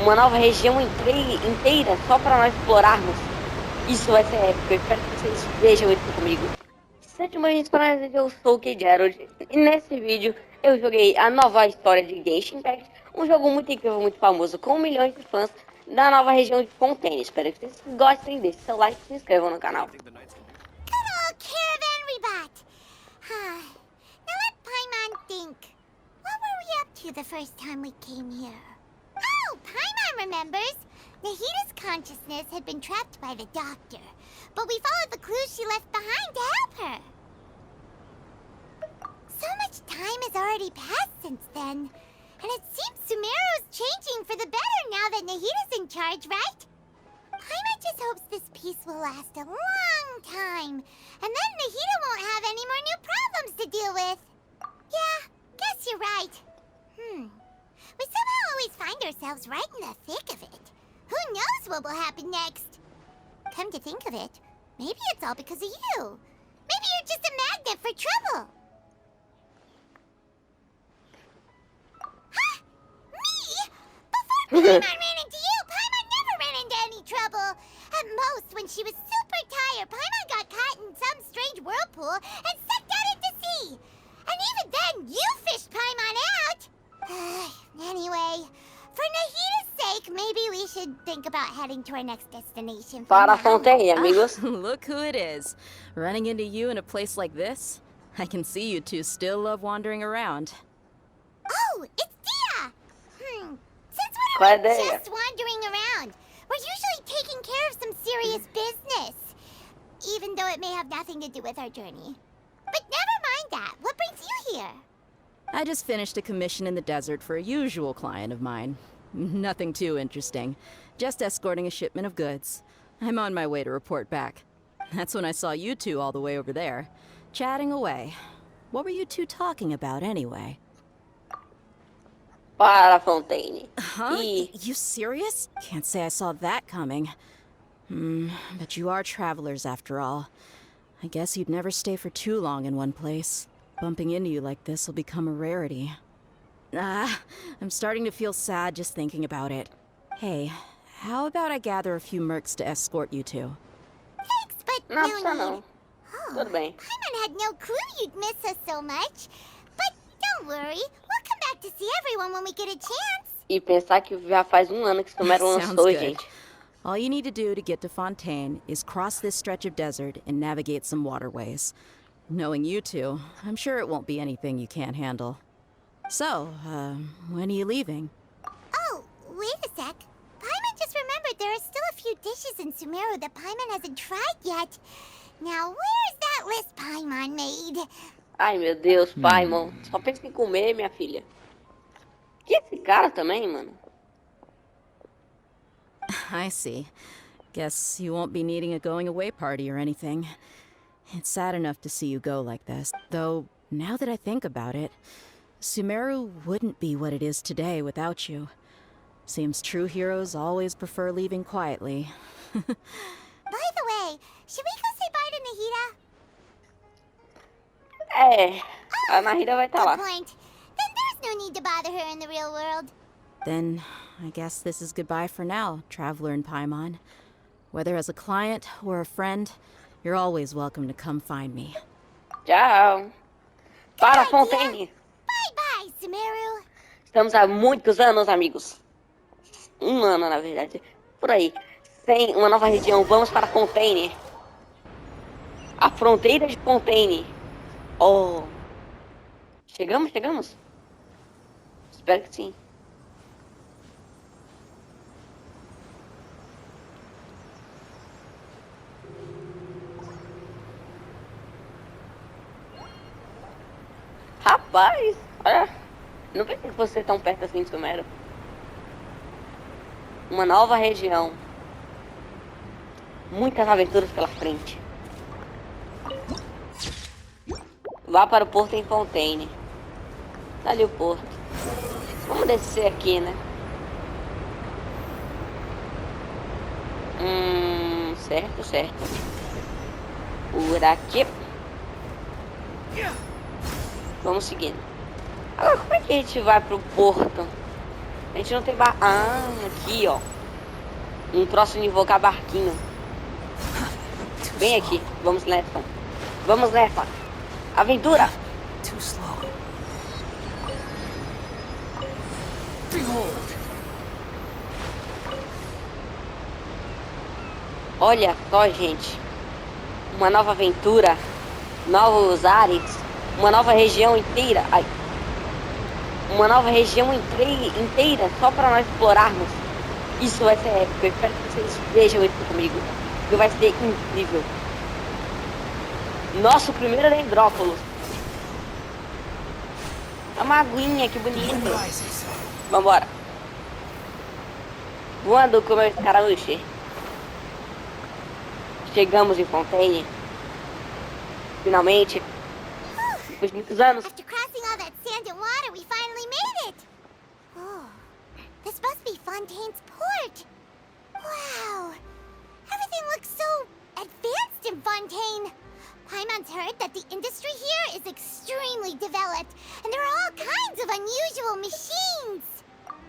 uma nova região inteira só para nós explorarmos. Isso vai ser épico, eu espero que vocês vejam isso comigo. Sétima vez para nós, eu sou o Gerald, e nesse vídeo eu joguei a nova história de Genshin Impact, um jogo muito incrível, muito famoso, com milhões de fãs da nova região de FONTAINE. Espero que vocês gostem, deixem seu like e se inscrevam no canal. Now let Paimon think. What were we up to the first time we came here? Oh, Paimon remembers. Nahita's consciousness had been trapped by the doctor, but we followed the clues she left behind to help her. So much time has already passed since then, and it seems Sumeru's changing for the better now that Nahita's in charge, right? Paimon just hopes this peace will last a long time, and then Nahita won't have any more new problems to deal with. Yeah, guess you're right. We somehow always find ourselves right in the thick of it. Who knows what will happen next? Come to think of it, maybe it's all because of you. Maybe you're just a magnet for trouble. Huh? Me? Before Paimon ran into you, Paimon never ran into any trouble. At most, when she was super tired, Paimon got caught in some strange whirlpool and sucked out into sea. And even then, you fished Paimon out. Anyway, for Nahita's sake, maybe we should think about heading to our next destination. Para FONTAINE, amigos. Look who it is. Running into you in a place like this? I can see you two still love wandering around. Oh, it's Dia! Since when are we just wandering around? We're usually taking care of some serious business. Even though it may have nothing to do with our journey. But never mind that. What brings you here? I just finished a commission in the desert for a usual client of mine. Nothing too interesting. Just escorting a shipment of goods. I'm on my way to report back. That's when I saw you two all the way over there, chatting away. What were you two talking about anyway? Para FONTAINE. Huh? You serious? Can't say I saw that coming. But you are travelers after all. I guess you'd never stay for too long in one place. Bumping into you like this will become a rarity. I'm starting to feel sad just thinking about it. Hey, how about I gather a few mercs to escort you two? Thanks, but no need... Tudo bem. Paimon had no clue you'd miss us so much. But don't worry, we'll come back to see everyone when we get a chance. E pensar que já faz ano que Sumeru lançou, gente. All you need to do to get to FONTAINE is cross this stretch of desert and navigate some waterways. Knowing you two, I'm sure it won't be anything you can't handle. So, when are you leaving? Oh, wait a sec. Paimon just remembered there are still a few dishes in Sumeru that Paimon hasn't tried yet. Now, where's that list Paimon made? Ai, meu Deus, Paimon. Só pensa em comer, minha filha. Que esse cara também, mano? I see. Guess you won't be needing a going-away party or anything. It's sad enough to see you go like this. Though, now that I think about it, Sumeru wouldn't be what it is today without you. Seems true heroes always prefer leaving quietly. By the way, should we go say bye to Nahita? A Nahita vai estar lá. Good point. Then there's no need to bother her in the real world. Then, I guess this is goodbye for now, Traveler in Paimon. Whether as a client or a friend, you're always welcome to come find me. Tchau. Para FONTAINE. Bye-bye, Sumeru. Estamos há muitos anos, amigos. Ano, na verdade. Por aí. Sem uma nova região. Vamos para FONTAINE. A fronteira de FONTAINE. Oh. Chegamos? Espero que sim. Rapaz, olha, não pensei que fosse tão perto assim de Sumeru. Uma nova região. Muitas aventuras pela frente. Vá para o porto em FONTAINE. Tá ali o porto. Vamos descer aqui, né? Certo. Por aqui. Vamos seguindo. Agora, como é que a gente vai pro porto? A gente não tem bar... Ah, aqui, ó. Um troço de invocar barquinho. Bem aqui. Vamos nessa. Vamos nessa. Aventura. Too slow. Behold. Olha só, gente. Uma nova aventura. Novos ares. Uma nova região inteira. Ai. Uma nova região inteira só para nós explorarmos. Isso vai ser épico. Eu espero que vocês vejam isso comigo. Que vai ser incrível. Nosso primeiro Dendrópolis. Uma aguinha, que bonito. Vambora. Voando com o meu escaramuche. Chegamos em Fontaine. Finalmente. Depois de muitos anos. After crossing all that sand and water, we finally made it! Oh, this must be Fontaine's port. Wow, everything looks so advanced in Fontaine. Paimon's heard that the industry here is extremely developed, and there are all kinds of unusual machines.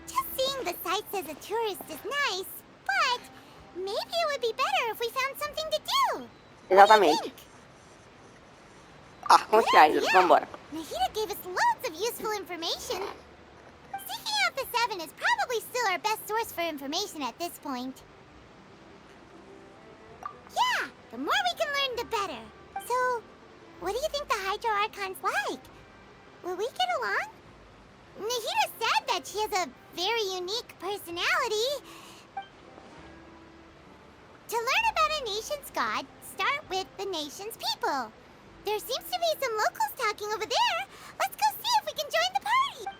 Just seeing the sights as a tourist is nice, but maybe it would be better if we found something to do. Exatamente. Concierge, vambora. Nahida gave us loads of useful information. Seeking out the Seven is probably still our best source for information at this point. Yeah, the more we can learn, the better. So, what do you think the Hydro Archon's like? Will we get along? Nahida said that she has a very unique personality. To learn about a nation's god, start with the nation's people. There seems to be some locals talking over there. Let's go see if we can join the party.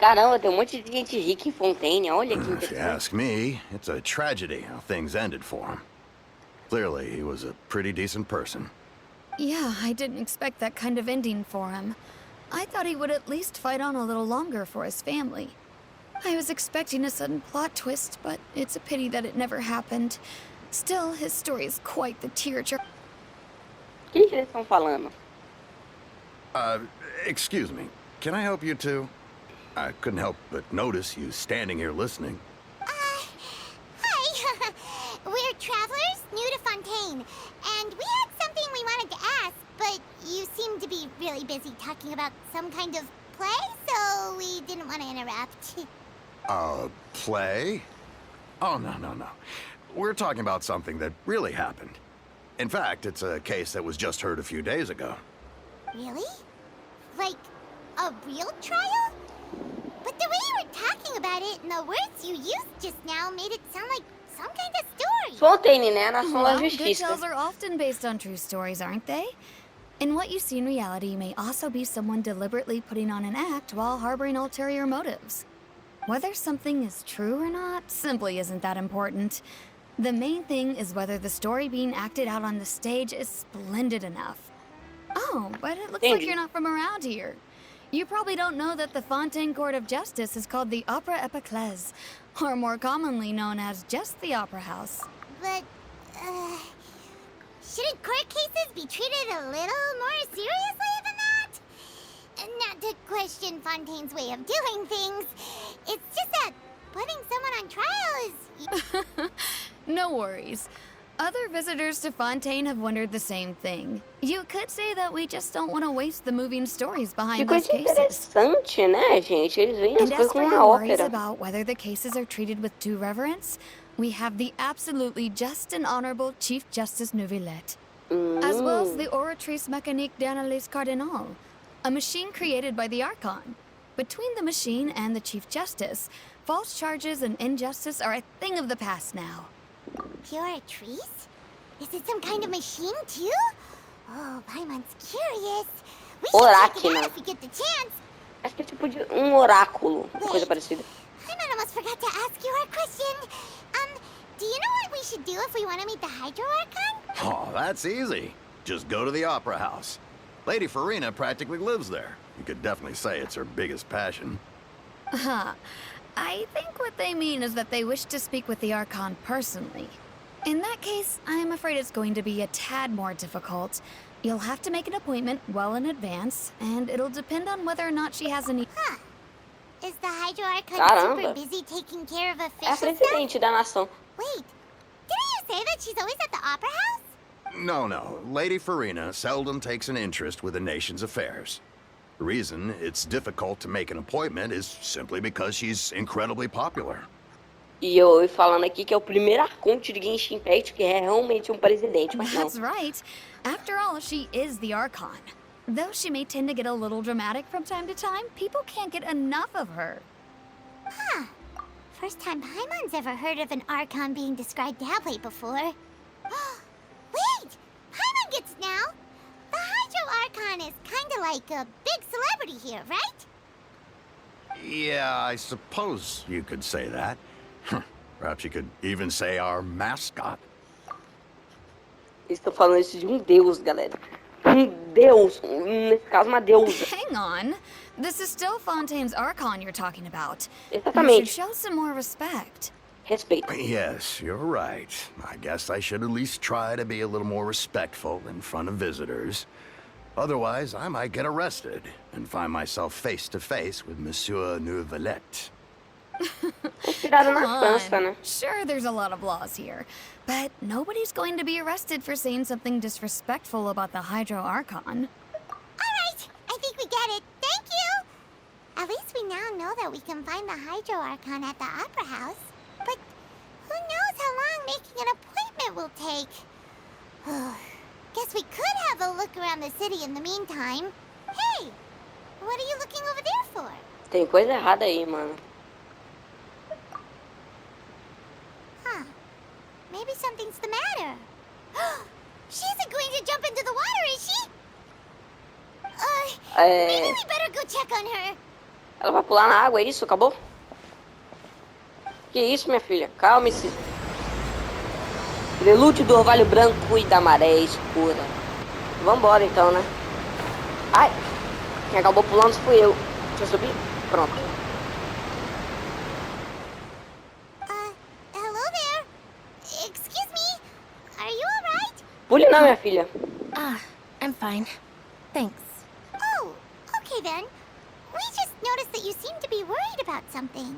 Caramba, tem um monte de gente rica em Fontaine. Olha que If you interessante. ask me, it's a tragedy how things ended for him. Clearly, he was a pretty decent person. Yeah, I didn't expect that kind of ending for him. I thought he would at least fight on a little longer for his family. I was expecting a sudden plot twist, but it's a pity that it never happened. Still, his story is quite the tearjerker. O que eles estão falando? Excuse me, can I help you too? I couldn't help but notice you standing here listening. Hi. We're travelers new to Fontaine, and we had something we wanted to ask, but you seem to be really busy talking about some kind of play, so we didn't want to interrupt. Play? Oh, no. We're talking about something that really happened. In fact, it's a case that was just heard a few days ago. Really? Like, a real trial? But the way you were talking about it and the words you used just now made it sound like some kind of story. Fontaine, né? A nação da Well, good justiça. tales are often based on true stories, aren't they? And what you see in reality may also be someone deliberately putting on an act while harboring ulterior motives. Whether something is true or not simply isn't that important. The main thing is whether the story being acted out on the stage is splendid enough. Oh, but it looks like you're not from around here. You probably don't know that the Fontaine Court of Justice is called the Opera Epiclese, or more commonly known as just the Opera House. But, shouldn't court cases be treated a little more seriously than that? Not to question Fontaine's way of doing things. It's just that putting someone on trial is... No worries. Other visitors to Fontaine have wondered the same thing. You could say that we just don't want to waste the moving stories behind Que those coisa cases. interessante, né, gente? Eles veem as And as coisas for como your uma worries ópera. about whether the cases are treated with due reverence, we have the absolutely just and honorable Chief Justice Neuvillette, as well as the Oratrice Mécanique d'Analyse Cardinal, a machine created by the Archon. Between the machine and the Chief Justice, false charges and injustice are a thing of the past now. Pure trees? Is it some kind of machine, too? Oh, Paimon's curious. We should check it Oráquina. out if we get the chance. Acho que é tipo de um oráculo, coisa parecida. Paimon almost forgot to ask you our question. Do you know what we should do if we want to meet the Hydro Archon? Oh, that's easy. Just go to the Opera House. Lady Farina practically lives there. You could definitely say it's her biggest passion. Huh. I think what they mean is that they wish to speak with the Archon personally. In that case, I am afraid it's going to be a tad more difficult. You'll have to make an appointment well in advance, and it'll depend on whether or not she has any... Huh. Is the Hydro Archon Caramba. super busy taking care of É a official stuff? presidente da nação. Wait, didn't you say that she's always at the Opera House? No. Lady Farina seldom takes an interest with the nation's affairs. The reason it's difficult to make an appointment is simply because she's incredibly popular. E eu falando aqui que é o primeiro arconte de Genshin Impact que é realmente presidente, mas não. That's right. After all, she is the Archon. Though she may tend to get a little dramatic from time to time, people can't get enough of her. Huh. First time Paimon's ever heard of an Archon being described that way before. Wait! Paimon gets now! The Hydro Archon is kinda like a big celebrity here, right? Yeah, I suppose you could say that. Perhaps you could even say our mascot. Estou falando isso de deus, galera. Deus. Nesse caso, uma deusa. Hang on. This is still Fontaine's Archon you're talking about. You Exatamente. should show some more respect. Respeito. Yes, you're right. I guess I should at least try to be a little more respectful in front of visitors. Otherwise, I might get arrested and find myself face to face with Monsieur Neuvillette. Inspirado na Come França, on. né? Sure, there's a lot of laws here, but nobody's going to be arrested for saying something disrespectful about the Hydro Archon. Alright, I think we get it. Thank you! At least we now know that we can find the Hydro Archon at the Opera House. But who knows how long making an appointment will take? Guess we could have a look around the city in the meantime. Hey! What are you looking over there for? Tem coisa errada aí, mano. Huh. Maybe something's the matter. She isn't going to jump into the water, is she? Maybe we better go check on her. Ela vai pular na água, é isso? Acabou? Que isso, minha filha? Calme-se. Prelúdio do orvalho branco e da maré escura. Vambora então, né? Ai! Quem acabou pulando fui eu. Deixa eu subir? Pronto. Hello there. Excuse me. Are you alright? Pule não, minha filha. Ah, I'm fine. Thanks. Oh, okay then. We just noticed that you seem to be worried about something.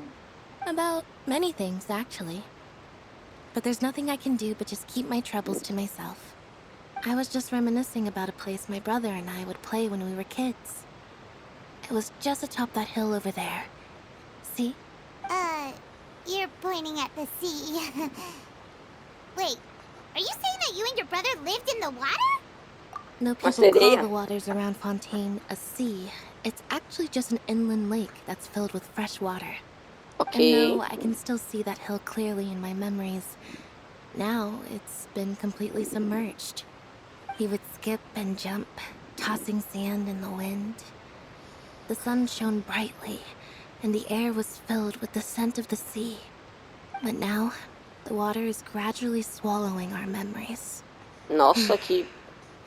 About many things, actually. But there's nothing I can do but just keep my troubles to myself. I was just reminiscing about a place my brother and I would play when we were kids. It was just atop that hill over there. See? You're pointing at the sea. Wait, are you saying that you and your brother lived in the water? No people sereia. call the waters around Fontaine a sea. It's actually just an inland lake that's filled with fresh water. Ok. And now I can still see that hill clearly in my memories. Now it's been completely submerged. He would skip and jump, tossing sand in the wind. The sun shone brightly, and the air was filled with the scent of the sea. But now, the water is gradually swallowing our memories. Nossa, que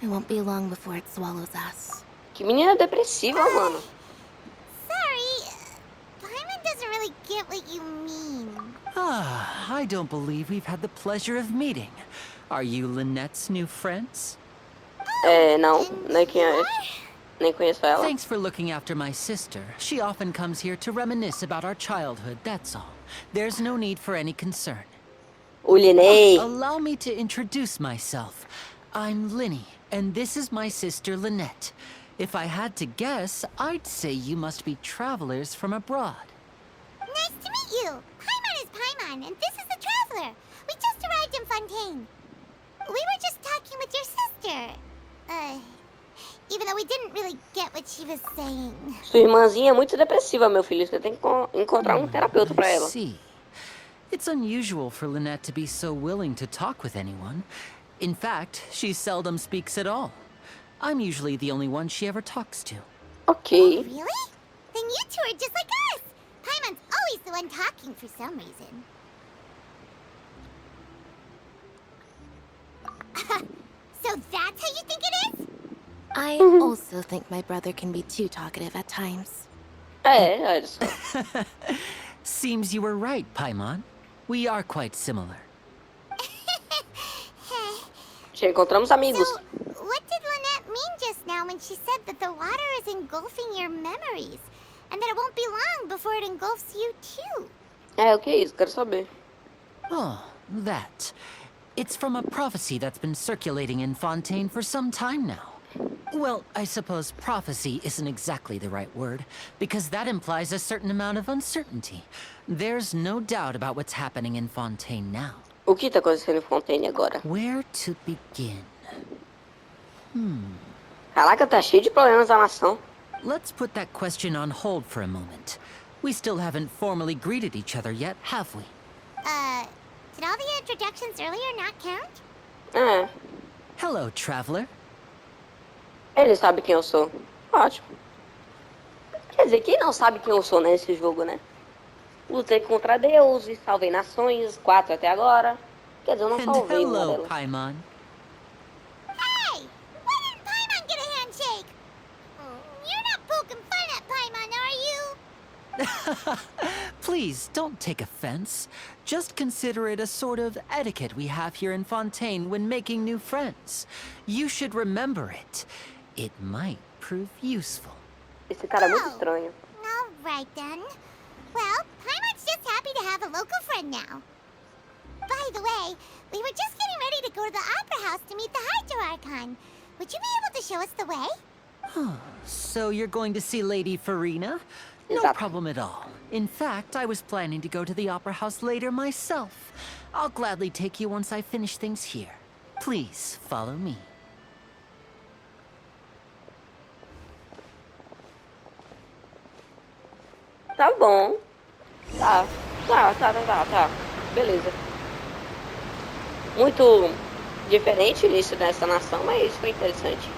It won't be long before it swallows us. menina depressiva, mano. Sorry, Paimon doesn't really get what you mean. Ah, I don't believe we've had the pleasure of meeting. Are you Lynette's new friends? Não, nem conheço ela. Thanks for looking after my sister. She often comes here to reminisce about our childhood, that's all. There's no need for any concern. O Linei. Allow me to introduce myself. I'm Linny, and this is my sister Lynette. If I had to guess, I'd say you must be travelers from abroad. Nice to meet you. Paimon is Paimon, and this is the Traveler. We just arrived in Fontaine. We were just talking with your sister. Even though we didn't really get what she was saying. Sua irmãzinha é muito depressiva, meu filho. Você tem que encontrar terapeuta pra I ela. see. It's unusual for Lynette to be so willing to talk with anyone. In fact, she seldom speaks at all. I'm usually the only one she ever talks to. Ok. Really? Then you two are just like us. Paimon's always the one talking for some reason. So that's how you think it is? I also think my brother can be too talkative at times. Olha só. Seems you were right, Paimon. We are quite similar. Já encontramos amigos. So, what did Lynette mean just now when she said that the water is engulfing your memories? and that it won't be long before it engulfs you too. É, o que é isso? Quero saber. Oh, that. It's from a prophecy that's been circulating in Fontaine for some time now. Well, I suppose prophecy isn't exactly the right word, because that implies a certain amount of uncertainty. There's no doubt about what's happening in Fontaine now. O que tá acontecendo em Fontaine agora? Where to begin? Caraca, tá cheio de problemas na nação. Let's put that question on hold for a moment. We still haven't formally greeted each other yet, have we? Did all the introductions earlier not count? É, Hello, traveler. ele sabe quem eu sou. Ótimo. Quer dizer, quem não sabe quem eu sou nesse jogo, né? Lutei contra deuses, salvei nações, 4 até agora. Quer dizer, eu não And salvei uma hello, delas. Paimon. Hey! Why didn't Paimon get a handshake? You're not poking fun at Paimon, are you? Please, don't take offense. Just consider it a sort of etiquette we have here in Fontaine when making new friends. You should remember it. It might prove useful. Esse cara é muito estranho. All right then. Well, Paimon's just happy to have a local friend now. By the way, we were just getting ready to go to the Opera House to meet the Hydro Archon. Would you be able to show us the way? So you're going to see Lady Farina? No Exato. problem at all. In fact, I was planning to go to the Opera House later myself. I'll gladly take you once I finish things here. Please, follow me. Tá bom. Tá. Beleza. Muito diferente isso nessa nação, mas foi interessante.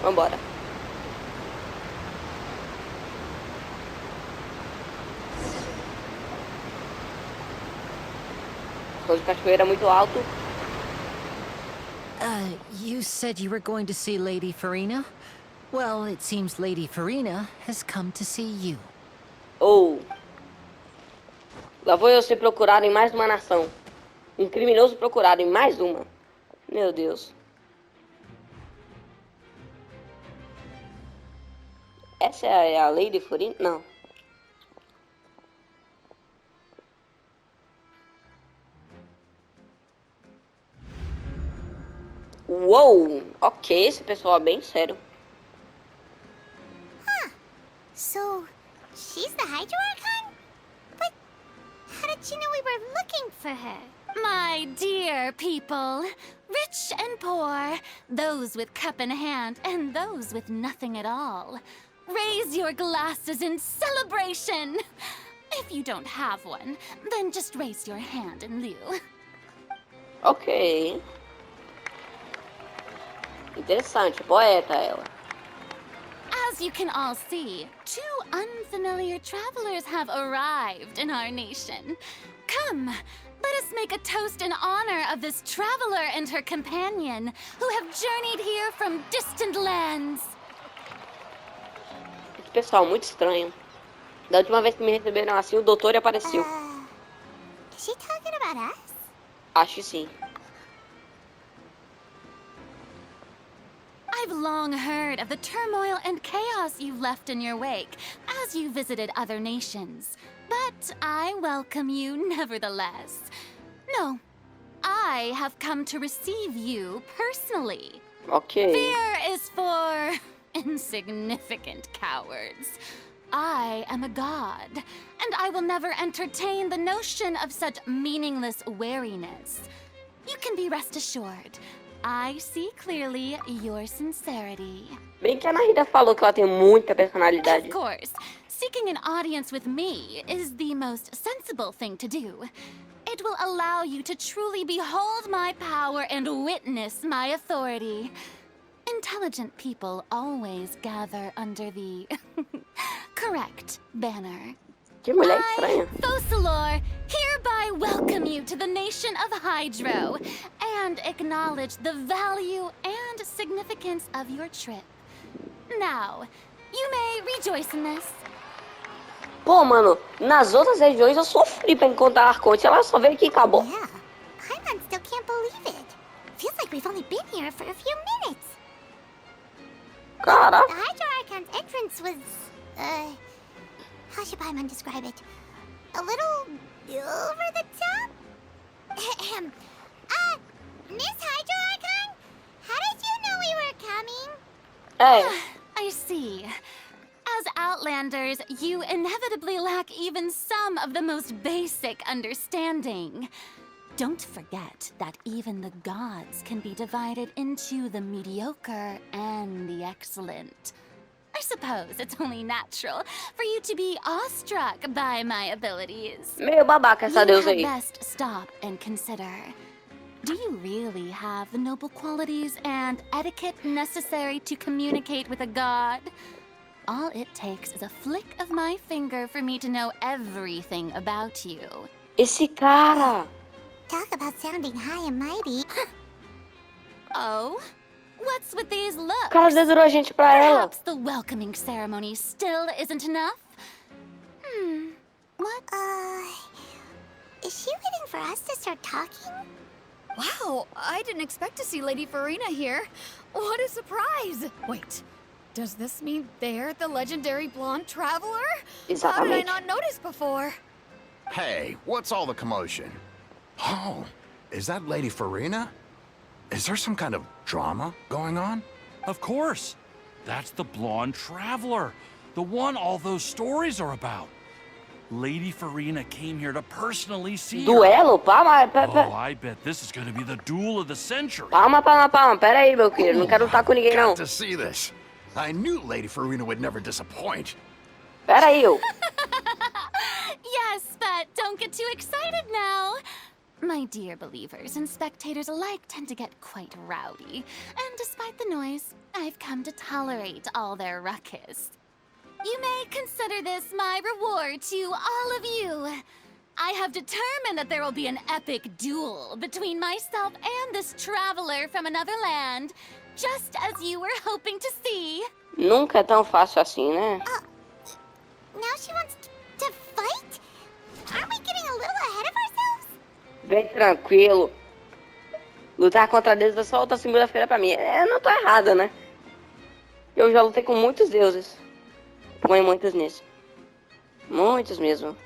Vambora. O de cachoeira muito alto. You said you were going to see Lady Farina? Well, it seems Lady Farina has come to see you. Ou... Lá vou eu ser procurado em mais uma nação. Um criminoso procurado em mais uma. Meu Deus. Essa é a Lady Farina? Não. Uou! Ok, esse pessoal é bem sério. So, she's the Hydro Archon? But how did she know we were looking for her? My dear people, rich and poor, those with cup in hand and those with nothing at all, raise your glasses in celebration. If you don't have one, then just raise your hand in lieu. Ok. Interessante, poeta ela. As you can all see, 2 unfamiliar travelers have arrived in our nation. Come, let us make a toast in honor of this traveler and her companion, who have journeyed here from distant lands. Esse pessoal muito estranho. Da última vez que me receberam assim, o doutor apareceu. Is she talking about us? Acho que sim. I've long heard of the turmoil and chaos you've left in your wake as you visited other nations. But I welcome you nevertheless. No, I have come to receive you personally. Ok. Fear is for insignificant cowards. I am a god, and I will never entertain the notion of such meaningless wariness. You can be rest assured. I see clearly your sincerity. Bem que a Narita falou que ela tem muita personalidade. Of course, seeking an audience with me is the most sensible thing to do. It will allow you to truly behold my power and witness my authority. Intelligent people always gather under the correct banner. Que mulher I, estranha. Focalor, hereby welcome you to the nation of Hydro and acknowledge the value and significance of your trip. Now, you may rejoice in this. Pô, mano, nas outras regiões eu sofri pra encontrar Arconte. Ela só veio aqui e acabou. Yeah, Paimon still can't believe it. Feels like we've only been here for a few minutes. Caraca. The Hydro Archon's entrance was how should Paimon describe it? A little over the top? Miss Hydro Archon? How did you know we were coming? É. I see. As Outlanders, you inevitably lack even some of the most basic understanding. Don't forget that even the gods can be divided into the mediocre and the excellent. I suppose it's only natural for you to be awestruck by my abilities. Meio babaca essa You deusa had aí. best stop and consider. Do you really have the noble qualities and etiquette necessary to communicate with a god? All it takes is a flick of my finger for me to know everything about you. Esse cara. Talk about sounding high and mighty. Oh? What's with these O looks? cara dedurou a gente pra ela. Perhaps the welcoming ceremony still isn't enough? What? Is she waiting for us to start talking? Wow, I didn't expect to see Lady Farina here. What a surprise! Wait, does this mean they're the legendary blonde traveler? How did I Exatamente. not notice before? Hey, what's all the commotion? Oh, is that Lady Farina? Is there some kind of drama going on? Of course. That's the blonde traveler. The one all those stories are about. Lady Farina came here to personally see her. Duelo? Palma, Oh, I bet this is gonna be the duel of the century. palma. Pera aí, meu querido. Não quero lutar com ninguém, não. Got to see this. I knew Lady Farina would never disappoint. Pera aí, eu. Yes, but don't get too excited now. My dear believers and spectators alike tend to get quite rowdy, and despite the noise, I've come to tolerate all their ruckus. You may consider this my reward to all of you. I have determined that there will be an epic duel between myself and this traveler from another land, just as you were hoping to see. Nunca é tão fácil assim, né? Now she wants to fight? Aren't we getting a little ahead of ourselves? Bem tranquilo. Lutar contra deuses é só outra segunda-feira pra mim. Eu não tô errada, né? Eu já lutei com muitos deuses. Põe muitos nisso. Muitos mesmo.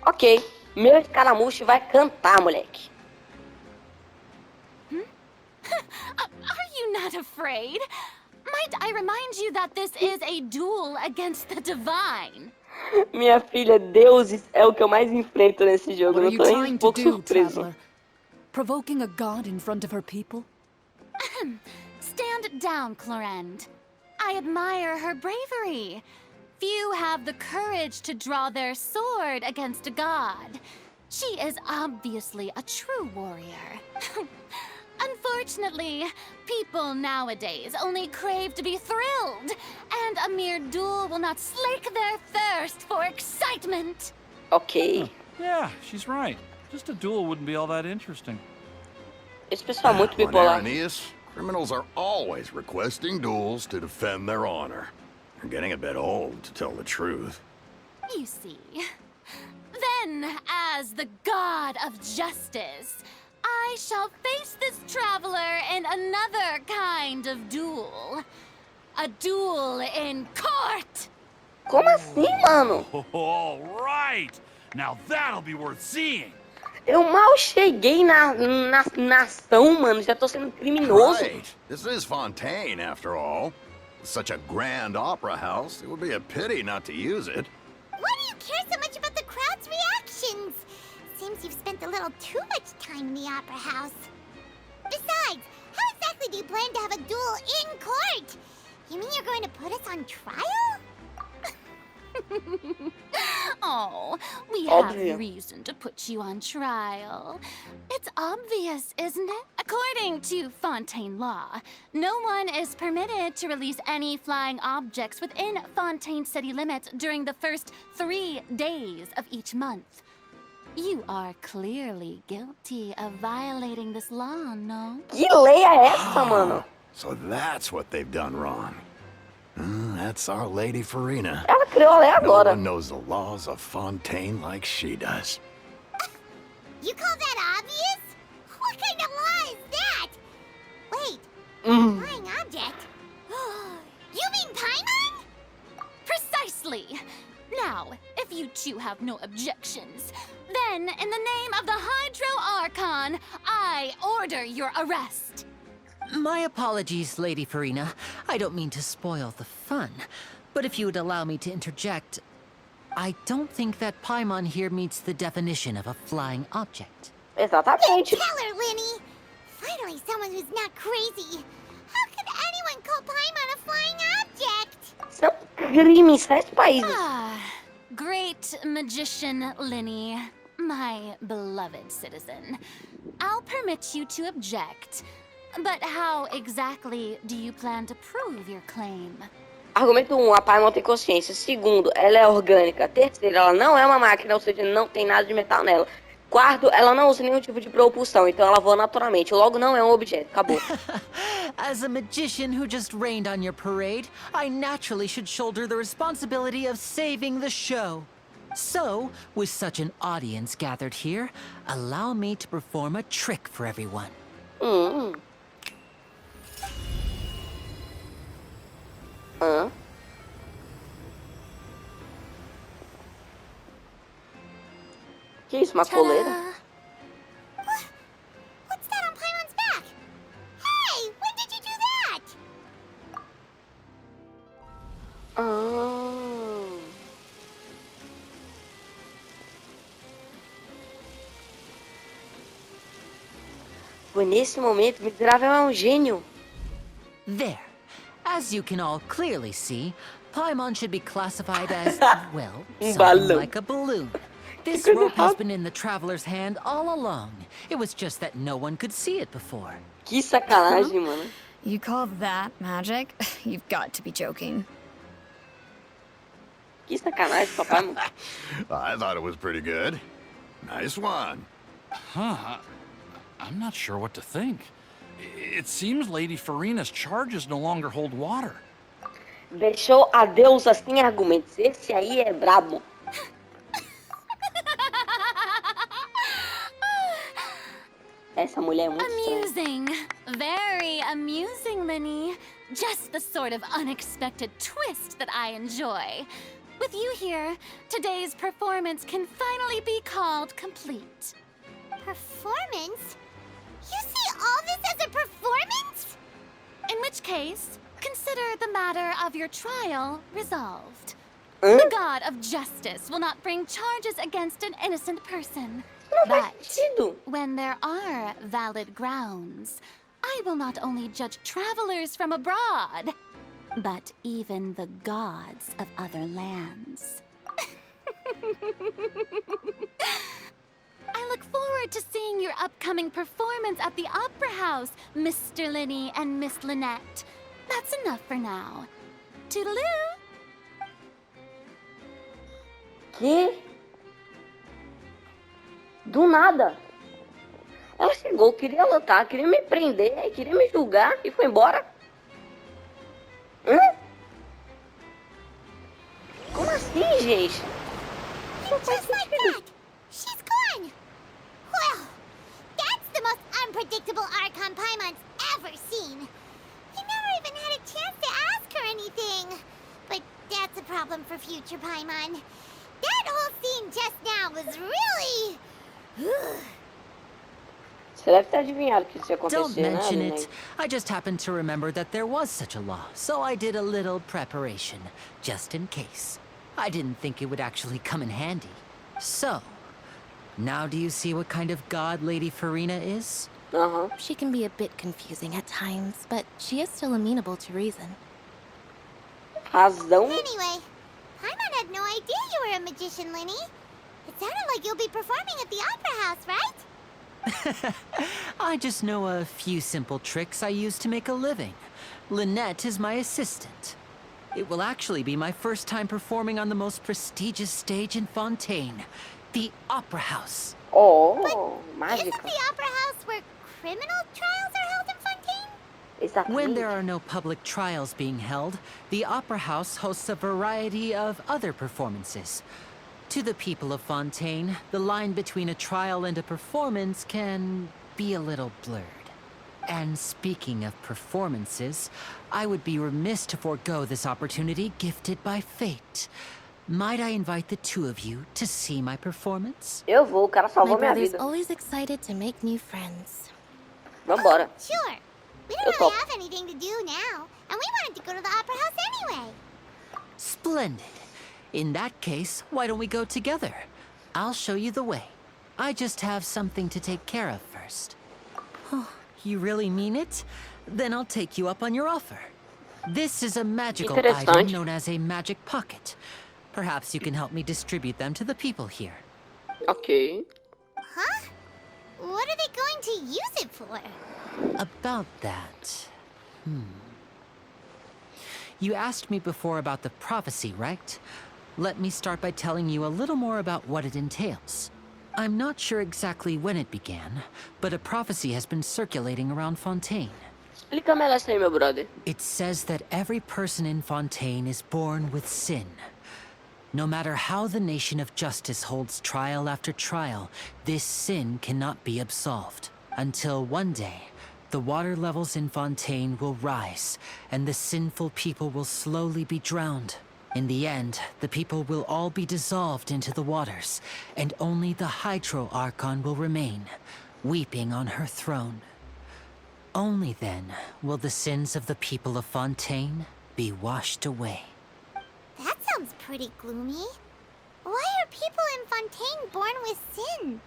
Ok. Meu escaramuche vai cantar, moleque. Are you not afraid? Might I remind you that this is a duel against the divine? Minha filha, deuses é o que eu mais enfrento nesse jogo. What Eu are you tô nem trying um to pouco do, surpreso. traveler? Provoking a god in front of her people? Stand down, Clorend. I admire her bravery. Few have the courage to draw their sword against a god. She is obviously a true warrior. Unfortunately, people nowadays only crave to be thrilled, and a mere duel will not slake their thirst for excitement. Ok. Yeah, she's right. Just a duel wouldn't be all that interesting. Esse pessoal é muito On bipolar. Aeneas, criminals are always requesting duels to defend their honor. They're getting a bit old, to tell the truth. You see. Then, as the god of justice, I shall face this traveler in another kind of duel. A duel in court! Como assim, mano? All right. Now that'll be worth seeing. Eu mal cheguei na ação, mano. Já tô sendo criminoso. Right. This is Fontaine, after all. Such a grand opera house, it would be a pity not to use it. Why do you care so much about the crowd's reactions? Seems you've spent a little too much time in the opera house. Besides, how exactly do you plan to have a duel in court? You mean you're going to put us on trial? Oh, we Obvious. have reason to put you on trial. It's obvious, isn't it? According to Fontaine law, no one is permitted to release any flying objects within Fontaine city limits during the first 3 days of each month. You are clearly guilty of violating this law, no? Que lei é essa, mano? So that's what they've done wrong. That's our Lady Farina. Ela criou a lei No agora. one knows the laws of Fontaine like she does. You call that obvious? What kind of law is that? Wait, flying object? You mean Paimon? Precisely. Now, if you two have no objections, then in the name of the Hydro Archon, I order your arrest. My apologies, Lady Farina. I don't mean to spoil the fun. But if you would allow me to interject, I don't think that Paimon here meets the definition of a flying object. Exatamente. Tell her, Linny! Finally someone who's not crazy. How could anyone call Paimon a flying object? Isso é um crime em 7 países. Ah, great magician Linny, my beloved citizen. I'll permit you to object. But how exactly do you plan to prove your claim? Argumento 1, a Paimon tem consciência. Segundo, ela é orgânica. Terceiro, ela não é uma máquina, ou seja, não tem nada de metal nela. Quarto, ela não usa nenhum tipo de propulsão, então ela voa naturalmente. Logo, não é um objeto. Acabou. As a magician who just rained on your parade, I naturally should shoulder the responsibility of saving the show. So, with such an audience gathered here, allow me to perform a trick for everyone. Que isso, uma coleira? What's that on Paimon's back? Hey, when did you do that? Foi nesse momento, o miserável é um gênio. There. As you can all clearly see, Paimon should be classified as, well, something balloon. like a balloon. This rope has been in the traveler's hand all along. It was just that no one could see it before. Que sacanagem, mano. You call that magic? You've got to be joking. Que sacanagem, papai, mano. I thought it was pretty good. Nice one. Huh. I'm not sure what to think. It seems Lady Farina's charges no longer hold water. Deixou a deusa sem argumentos. Esse aí é brabo. Essa mulher é muito estranha. Amusing. Very amusing, Linny. Just the sort of unexpected twist that I enjoy. With you here, today's performance can finally be called complete. Performance? You see all this as a performance? In which case, consider the matter of your trial resolved. The God of Justice will not bring charges against an innocent person. Não faz But sentido. when there are valid grounds, I will not only judge travelers from abroad, but even the gods of other lands. I look forward to seeing your upcoming performance at the Opera House, Mr. Linny and Miss Lynette. That's enough for now. Toodaloo! Que? Do nada. Ela chegou, queria lutar, queria me prender, queria me julgar e foi embora. Como assim, gente? Não faz Just like sentido. that, she's gone. Well, that's the most unpredictable Archon Paimon's ever seen. You never even had a chance to ask her anything. But that's a problem for future Paimon. That whole scene just now was really... Você deve ter adivinhado que isso ia Don't acontecer, né, mention Lina? it. I just happened to remember that there was such a law, so I did a little preparation, just in case. I didn't think it would actually come in handy. So, now do you see what kind of god Lady Farina is? Aham. She can be a bit confusing at times, but she is still amenable to reason. Razão. Anyway, Paimon had no idea you were a magician, Linny. It sounded like you'll be performing at the Opera House, right? I just know a few simple tricks I use to make a living. Lynette is my assistant. It will actually be my first time performing on the most prestigious stage in Fontaine, the Opera House. Oh, Isn't mágica. the Opera House where criminal trials are held in Fontaine? Exatamente. When there are no public trials being held, the Opera House hosts a variety of other performances. To the people of Fontaine, the line between a trial and a performance can be a little blurred. And speaking of performances, I would be remiss to forego this opportunity gifted by fate. Might I invite the two of you to see my performance? Eu vou, o cara My salvou minha brother's vida. always excited to make new friends. Vambora. Sure. We Eu don't really topo. have anything to do now, and we wanted to go to the opera house anyway. Splendid. In that case, why don't we go together? I'll show you the way. I just have something to take care of first. Oh, you really mean it? Then I'll take you up on your offer. This is a magical item Interessante. known as a magic pocket. Perhaps you can help me distribute them to the people here. Ok. Huh? What are they going to use it for? About that... You asked me before about the prophecy, right? Let me start by telling you a little more about what it entails. I'm not sure exactly when it began, but a prophecy has been circulating around Fontaine. Explica melhor isso aí, meu brother. It says that every person in Fontaine is born with sin. No matter how the nation of justice holds trial after trial, this sin cannot be absolved. Until one day, the water levels in Fontaine will rise, and the sinful people will slowly be drowned. In the end, the people will all be dissolved into the waters, and only the Hydro Archon will remain, weeping on her throne. Only then will the sins of the people of Fontaine be washed away. That sounds pretty gloomy. Why are people in Fontaine born with sin?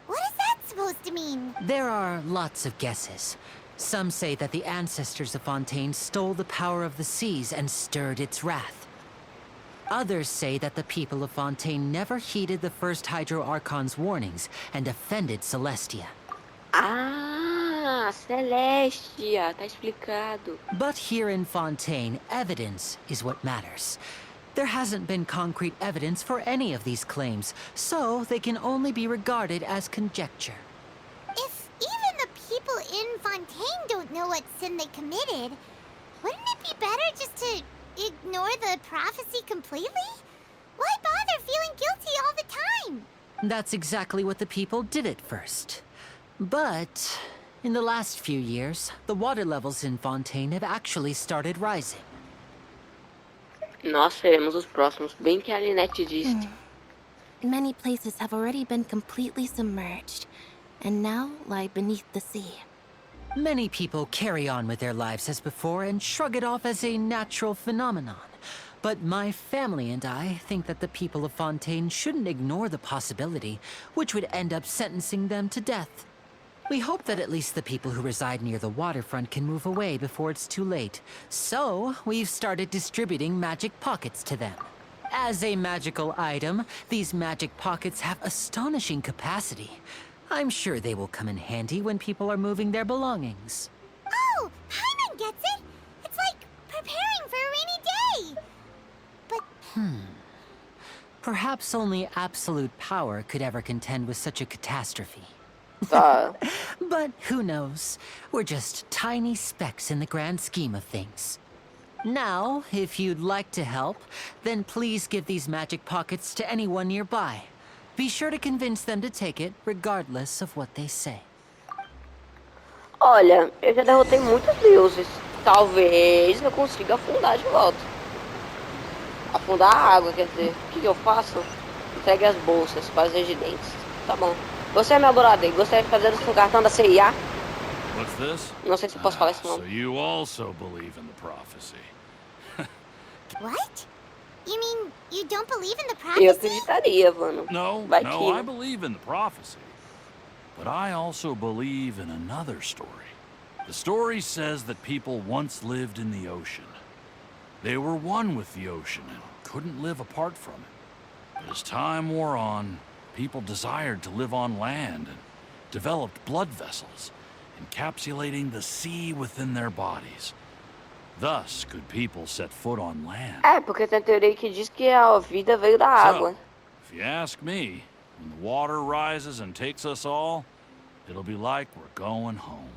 What is that supposed to mean? There are lots of guesses. Some say that the ancestors of Fontaine stole the power of the seas and stirred its wrath. Others say that the people of Fontaine never heeded the first Hydro Archon's warnings and offended Celestia. Ah, Celestia, tá explicado. But here in Fontaine, evidence is what matters. There hasn't been concrete evidence for any of these claims, so they can only be regarded as conjecture. If even the people in Fontaine don't know what sin they committed, wouldn't it be better just to ignore the prophecy completely? Why bother feeling guilty all the time? That's exactly what the people did at first. But in the last few years, the water levels in Fontaine have actually started rising. Nós seremos os próximos, bem que a Linette disse. Many places have already been completely submerged, and now lie beneath the sea. Many people carry on with their lives as before and shrug it off as a natural phenomenon. But my family and I think that the people of Fontaine shouldn't ignore the possibility, which would end up sentencing them to death. We hope that at least the people who reside near the waterfront can move away before it's too late. So, we've started distributing magic pockets to them. As a magical item, these magic pockets have astonishing capacity. I'm sure they will come in handy when people are moving their belongings. Oh, Paimon gets it! It's like preparing for a rainy day! But Perhaps only absolute power could ever contend with such a catastrophe. Tá. But who knows? We're just tiny specks in the grand scheme of things. Now, if you'd like to help, then please give these magic pockets to anyone nearby. Be sure to convince them to take it, regardless of what they say. Olha, eu já derrotei muitos deuses. Talvez eu consiga afundar de volta. Afundar a água, quer dizer. O que eu faço? Entregue as bolsas para os residentes. Tá bom. Você, meu brother, gostaria de fazer o seu cartão da CIA? What's this? Não sei se eu posso falar esse So nome. you also believe in the prophecy. what? You mean you don't believe in the Eu prophecy? acreditaria, mano. No, Vai no, que- I believe in the prophecy. But I also believe in another story. The story says that people once lived in the ocean. They were one with the ocean and couldn't live apart from it. But as time wore on, people desired to live on land and developed blood vessels, encapsulating the sea within their bodies. Thus could people set foot on land. É, porque tem teoria que diz que a vida veio da água. So, if you ask me, when the water rises and takes us all, it'll be like we're going home.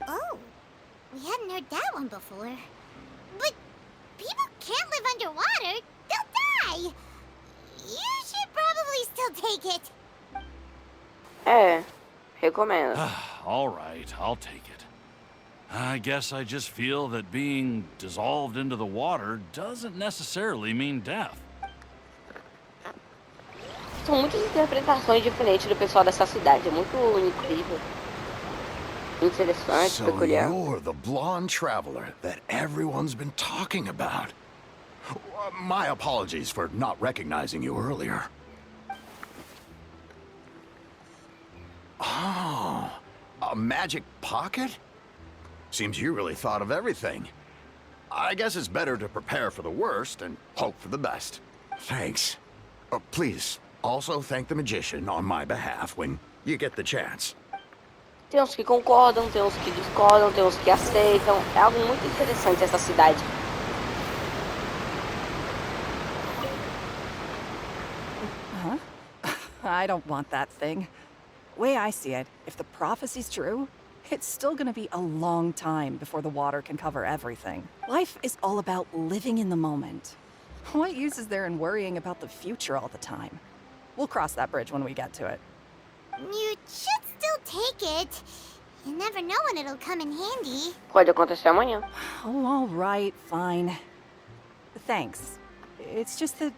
Oh, we hadn't heard that one before. But people can't live underwater. They'll die. You should probably still take it. É, recomendo. All right, I'll take it. I guess I just feel that being dissolved into the water doesn't necessarily mean death. São muitas interpretações diferentes do pessoal dessa cidade. É muito incrível. Interessante, So peculiar. you're the blonde traveler that everyone's been talking about. My apologies for not recognizing you earlier. Oh, a magic pocket? Seems you really thought of everything. I guess it's better to prepare for the worst and hope for the best. Thanks. Please, also thank the magician on my behalf when you get the chance. Tem uns que concordam, tem uns que discordam, tem uns que aceitam. É algo muito interessante essa cidade. Huh? I don't want that thing. Way I see it, if the prophecy's true, it's still gonna be a long time before the water can cover everything. Life is all about living in the moment. What use is there in worrying about the future all the time? We'll cross that bridge when we get to it. You should still take it. You never know when it'll come in handy. Pode acontecer amanhã. Oh, all right, fine. Thanks. It's just that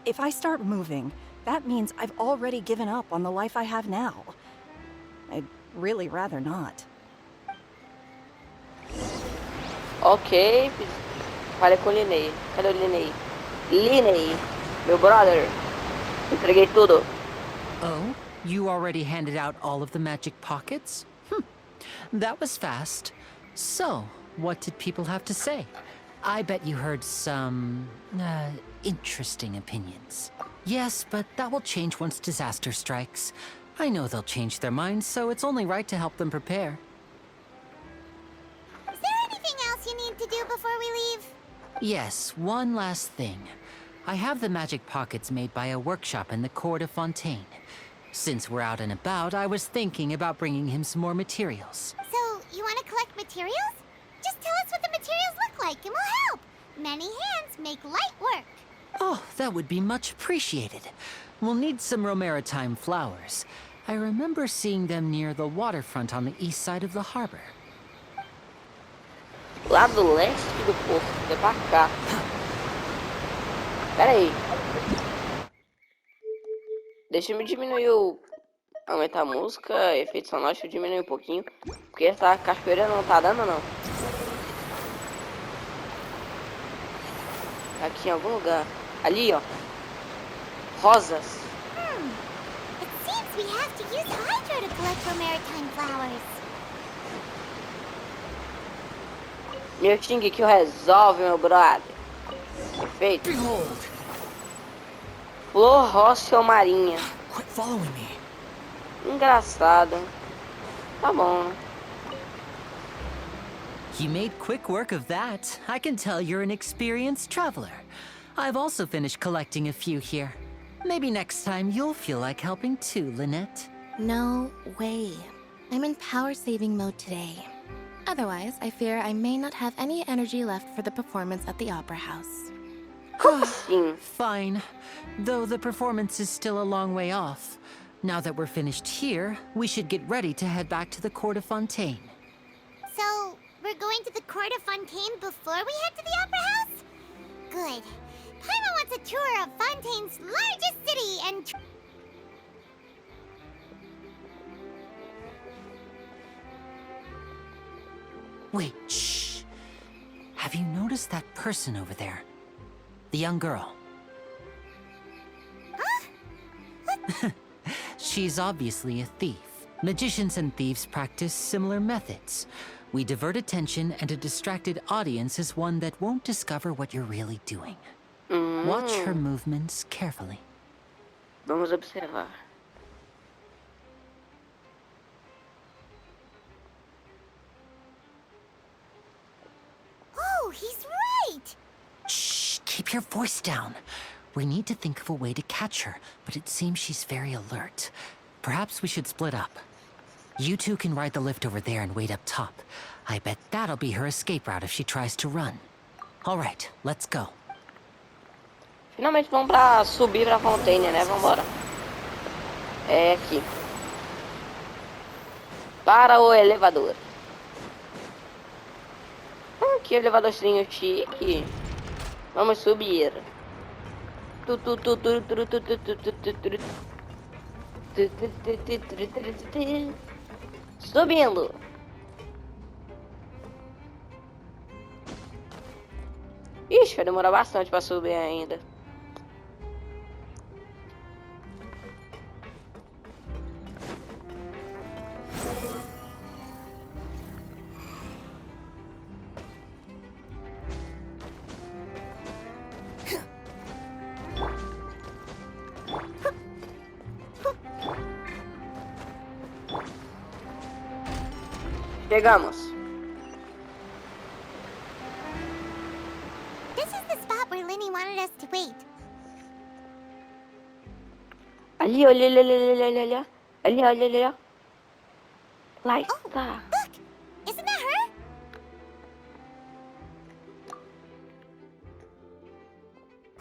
if I start moving, that means I've already given up on the life I have now. I'd really rather not. Ok. Falei com o Linei. Cadê o Linei? Linei, meu brother. Entreguei tudo. Oh? You already handed out all of the magic pockets? That was fast. So, what did people have to say? I bet you heard some, interesting opinions. Yes, but that will change once disaster strikes. I know they'll change their minds, so it's only right to help them prepare. Is there anything else you need to do before we leave? Yes, one last thing. I have the magic pockets made by a workshop in the court of Fontaine. Since we're out and about, I was thinking about bringing him some more materials. So, you want to collect materials? Just tell us what the materials look like and we'll help. Many hands make light work. Oh, that would be much appreciated. We'll need some Romaritime flowers. I remember seeing them near the waterfront on the east side of the harbor. Lá do leste do porto, é pra cá. Pera aí. Deixa eu diminuir aumentar a música, efeito sonoro, deixa eu diminuir um pouquinho. Porque essa cachoeira não tá dando, não. Aqui em algum lugar. Ali, ó. Rosas. It seems we have to use Hydro to collect Romaritime flowers. Meu xing que resolve, meu brother. Perfeito. Flor roça ou marinha. Quit following me. Engraçado. Tá bom, né? You made quick work of that. I can tell you're an experienced traveler. I've also finished collecting a few here. Maybe next time you'll feel like helping too, Lynette. No way. I'm in power-saving mode today. Otherwise, I fear I may not have any energy left for the performance at the Opera House. Sim. Fine. Though the performance is still a long way off. Now that we're finished here, we should get ready to head back to the court of Fontaine. So, we're going to the court of Fontaine before we head to the Opera House? Good. Paimon wants a tour of Fontaine's largest city and... Wait, shh. Have you noticed that person over there? The young girl. Huh? She's obviously a thief. Magicians and thieves practice similar methods. We divert attention, and a distracted audience is one that won't discover what you're really doing. Watch her movements carefully. Vamos observar. Oh, he's right! Shh, keep your voice down. We need to think of a way to catch her, but it seems she's very alert. Perhaps we should split up. You two can ride the lift over there and wait up top. I bet that'll be her escape route if she tries to run. All right, let's go. Finalmente vamos pra subir pra Fontaine, né? Vambora. É aqui. Para o elevador. que elevadorzinho chique. Vamos subir. Subindo. Ixi, vai demorar bastante pra subir ainda. Chegamos. This is the spot where Linny wanted us to wait. Ali, olha, olha, olha, olha, olha, olha. Ali, olha, olha, olha. Lá está. Look! Isn't that her?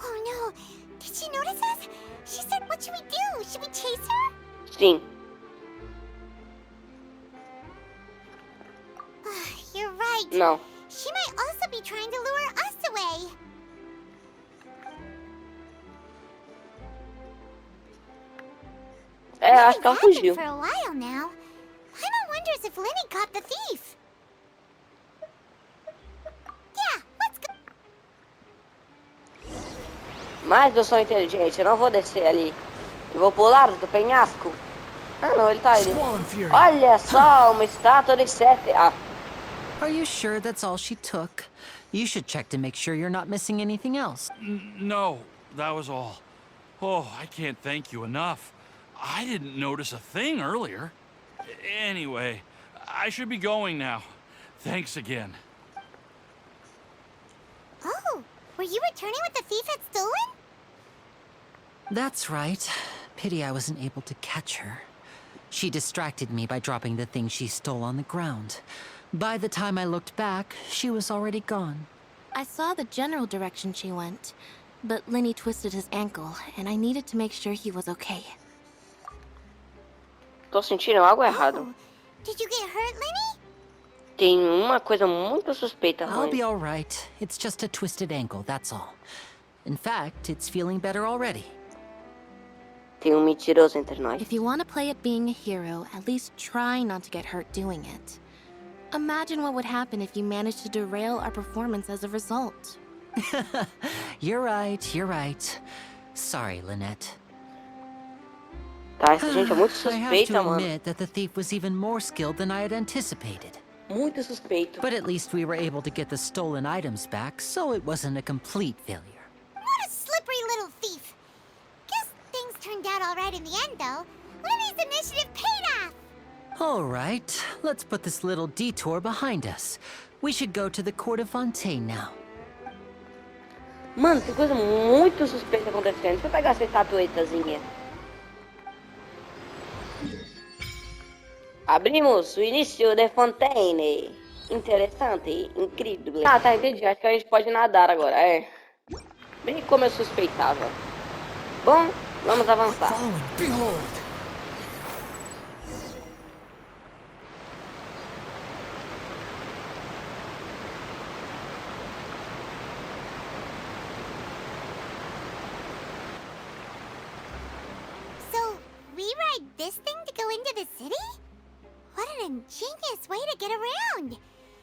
Oh no! Did she notice us? She said, what should we do? Should we chase her? Sim. You're right. Não. She might also be trying to lure us away. É, acho que ela fugiu. For a while now. Paimon wonders if Linny caught the thief. Yeah, let's go. Mas eu sou inteligente, eu não vou descer ali. Eu vou pular do penhasco. Ah não, ele tá ali. Olha só, uma estátua de 7. Ah. Are you sure that's all she took? You should check to make sure you're not missing anything else. No, that was all. Oh, I can't thank you enough. I didn't notice a thing earlier. Anyway, I should be going now. Thanks again. Oh, were you returning what the thief had stolen? That's right. Pity I wasn't able to catch her. She distracted me by dropping the thing she stole on the ground. By the time I looked back, she was already gone. I saw the general direction she went, but Linny twisted his ankle, and I needed to make sure he was okay. Tô sentindo algo errado. Oh, did you get hurt, Linny? Tem uma coisa muito suspeita. I'll be all right. It's just a twisted ankle, that's all. In fact, it's feeling better already. Tem mentiroso entre nós. If you want to play at being a hero, at least try not to get hurt doing it. Imagine what would happen if you managed to derail our performance as a result. You're right, you're right. Sorry, Lynette. Tá, essa gente é muito I have suspeita, to mano. admit that the thief was even more skilled than I had anticipated. Muito suspeito. But at least we were able to get the stolen items back, so it wasn't a complete failure. What a slippery little thief. Guess things turned out all right in the end, though. Linny's initiative paid off. All right, let's put this little detour behind us. We should go to the court of Fontaine now. Mano, tem coisa muito suspeita acontecendo. Deixa eu pegar essa estatuetazinha. Abrimos o início de Fontaine. Interessante, incrível. Ah, tá, entendi. Acho que a gente pode nadar agora, é. Bem como eu suspeitava. Bom, vamos avançar. So, we ride this thing to go into the city? What an ingenious way to get around.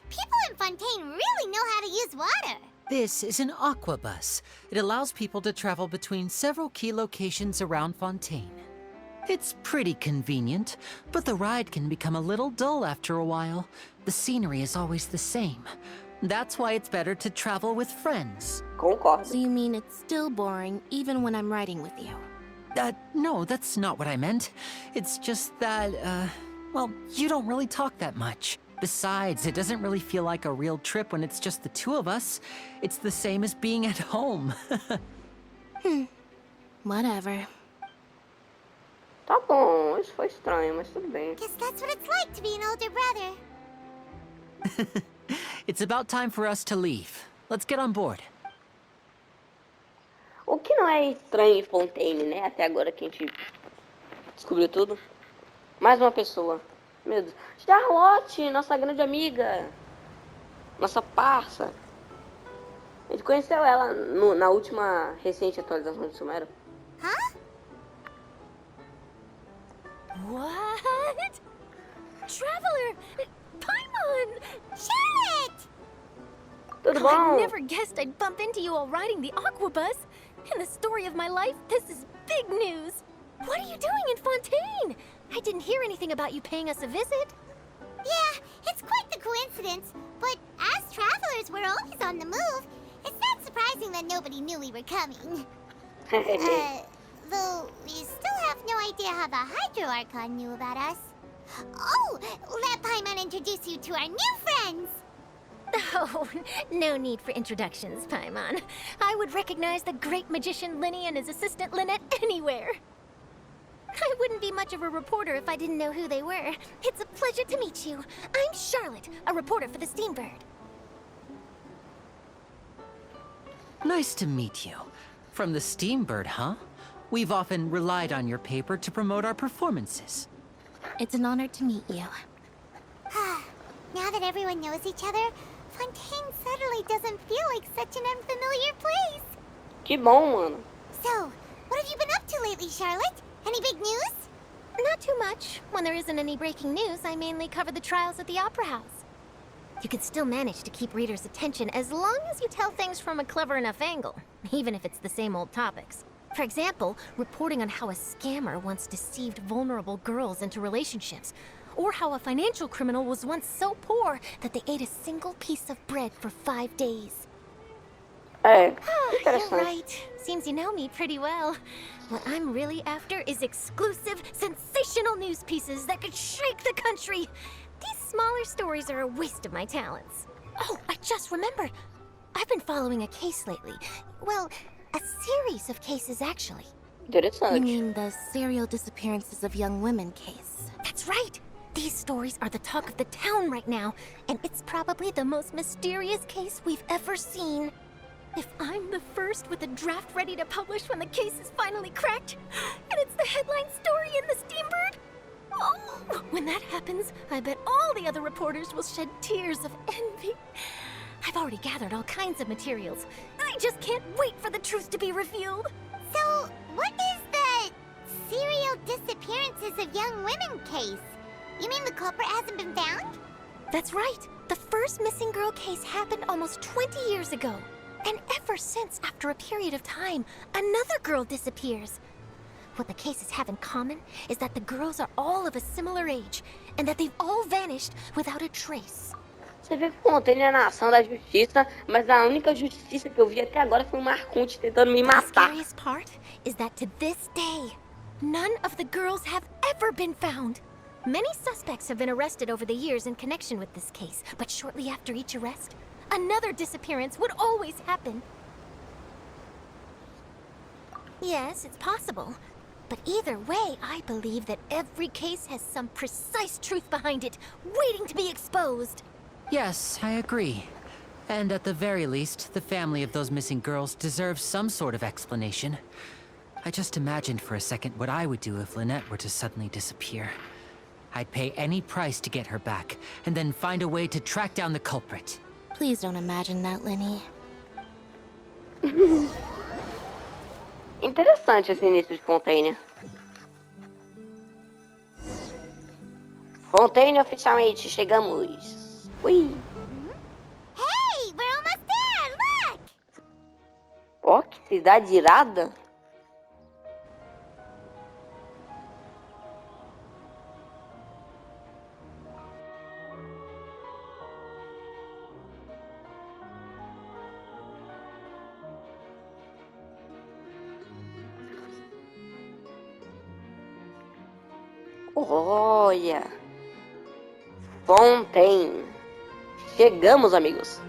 People in Fontaine really know how to use water. This is an aquabus. It allows people to travel between several key locations around Fontaine. It's pretty convenient, but the ride can become a little dull after a while. The scenery is always the same. That's why it's better to travel with friends. Concordo. So you mean it's still boring even when I'm riding with you? No, that's not what I meant. It's just that, well, you don't really talk that much. Besides, it doesn't really feel like a real trip when it's just the two of us. It's the same as being at home. Whatever. Tá bom, isso foi estranho, mas tudo bem. Guess that's what it's like to be an older brother. It's about time for us to leave. Let's get on board. O que não é estranho em Fontaine, né? Até agora que a gente descobriu tudo. Mais uma pessoa. Meu Deus. Charlotte, nossa grande amiga. Nossa parça. A gente conheceu ela na última recente atualização de Sumero. Huh? What? Traveler! Paimon! Charlotte! Tudo I bom? never guessed I'd bump into you while riding the Aquabus. In the story of my life, this is big news. What are you doing in Fontaine? I didn't hear anything about you paying us a visit. Yeah, it's quite the coincidence. But as travelers, we're always on the move. It's not surprising that nobody knew we were coming. Though we still have no idea how the Hydro Archon knew about us. Oh, let Paimon introduce you to our new friends. Oh, no need for introductions, Paimon. I would recognize the great magician Linny and his assistant Lynette anywhere. I wouldn't be much of a reporter if I didn't know who they were. It's a pleasure to meet you. I'm Charlotte, a reporter for the Steambird. Nice to meet you. From the Steambird, huh? We've often relied on your paper to promote our performances. It's an honor to meet you. Now that everyone knows each other, Fontaine suddenly doesn't feel like such an unfamiliar place. Que bom, mano. So, what have you been up to lately, Charlotte? Any big news? Not too much. When there isn't any breaking news, I mainly cover the trials at the Opera House. You can still manage to keep readers' attention as long as you tell things from a clever enough angle, even if it's the same old topics. For example, reporting on how a scammer once deceived vulnerable girls into relationships, or how a financial criminal was once so poor that they ate a single piece of bread for 5 days. É, You're interessante. right. Seems you know me pretty well. What I'm really after is exclusive, sensational news pieces that could shake the country. These smaller stories are a waste of my talents. Oh, I just remembered. I've been following a case lately. Well, a series of cases, actually. You Interessante. mean the serial disappearances of young women case? That's right. These stories are the talk of the town right now, and it's probably the most mysterious case we've ever seen. If I'm the first with a draft ready to publish when the case is finally cracked, and it's the headline story in the Steambird, oh, when that happens, I bet all the other reporters will shed tears of envy. I've already gathered all kinds of materials. I just can't wait for the truth to be revealed. So, what is the serial disappearances of young women case? You mean the culprit hasn't been found? That's right. The first missing girl case happened almost 20 years ago. And ever since, after a period of time, another girl disappears. What the cases have in common is that the girls are all of a similar age, and that they've all vanished without a trace. Você vê que Fontaine é a nação da justiça, mas a única justiça que eu vi até agora foi um Marconte tentando me The matar. scariest part is that to this day, none of the girls have ever been found. Many suspects have been arrested over the years in connection with this case, but shortly after each arrest, another disappearance would always happen. Yes, it's possible. But either way, I believe that every case has some precise truth behind it, waiting to be exposed. Yes, I agree. And at the very least, the family of those missing girls deserves some sort of explanation. I just imagined for a second what I would do if Lynette were to suddenly disappear. I'd pay any price to get her back, and then find a way to track down the culprit. Please don't imagine that, Linny. Interessante esse início de Fontaine. Fontaine, oficialmente, chegamos. Ui. Hey, we're almost there, look! Ó, que cidade irada. Olha. Fontaine. Chegamos, amigos.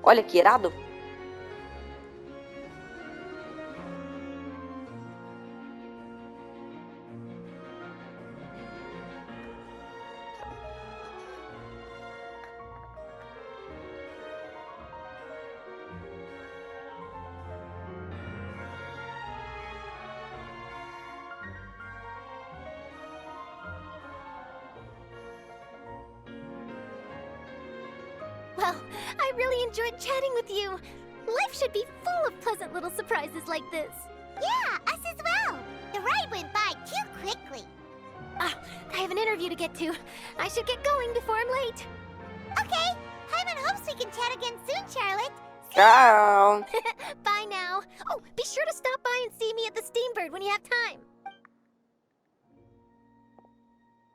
Olha que irado. Well, I really enjoyed chatting with you. Life should be full of pleasant little surprises like this. Yeah, us as well. The ride went by too quickly. I have an interview to get to. I should get going before I'm late. Okay, Hyman hopes we can chat again soon, Charlotte. Tchau. Bye now. Oh, be sure to stop by and see me at the Steambird when you have time.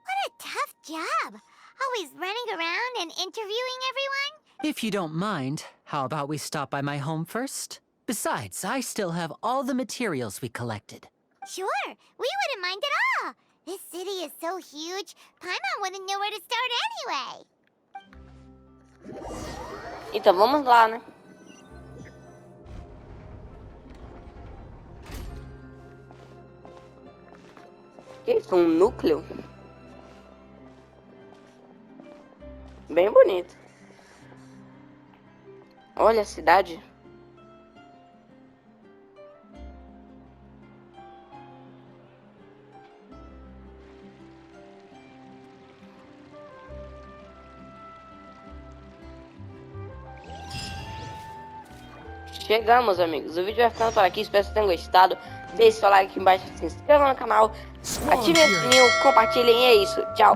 What a tough job. Always running around and interviewing everyone. If you don't mind, how about we stop by my home first? Besides, I still have all the materials we collected. Sure, we wouldn't mind at all. This city is so huge, Paimon wouldn't know where to start anyway. Então vamos lá, né? Que isso? Um núcleo? Bem bonito. Olha a cidade. Chegamos, amigos. O vídeo vai ficando por aqui. Espero que vocês tenham gostado. Deixe seu like aqui embaixo, se inscreva no canal, ative o sininho, compartilhem. E é isso. Tchau.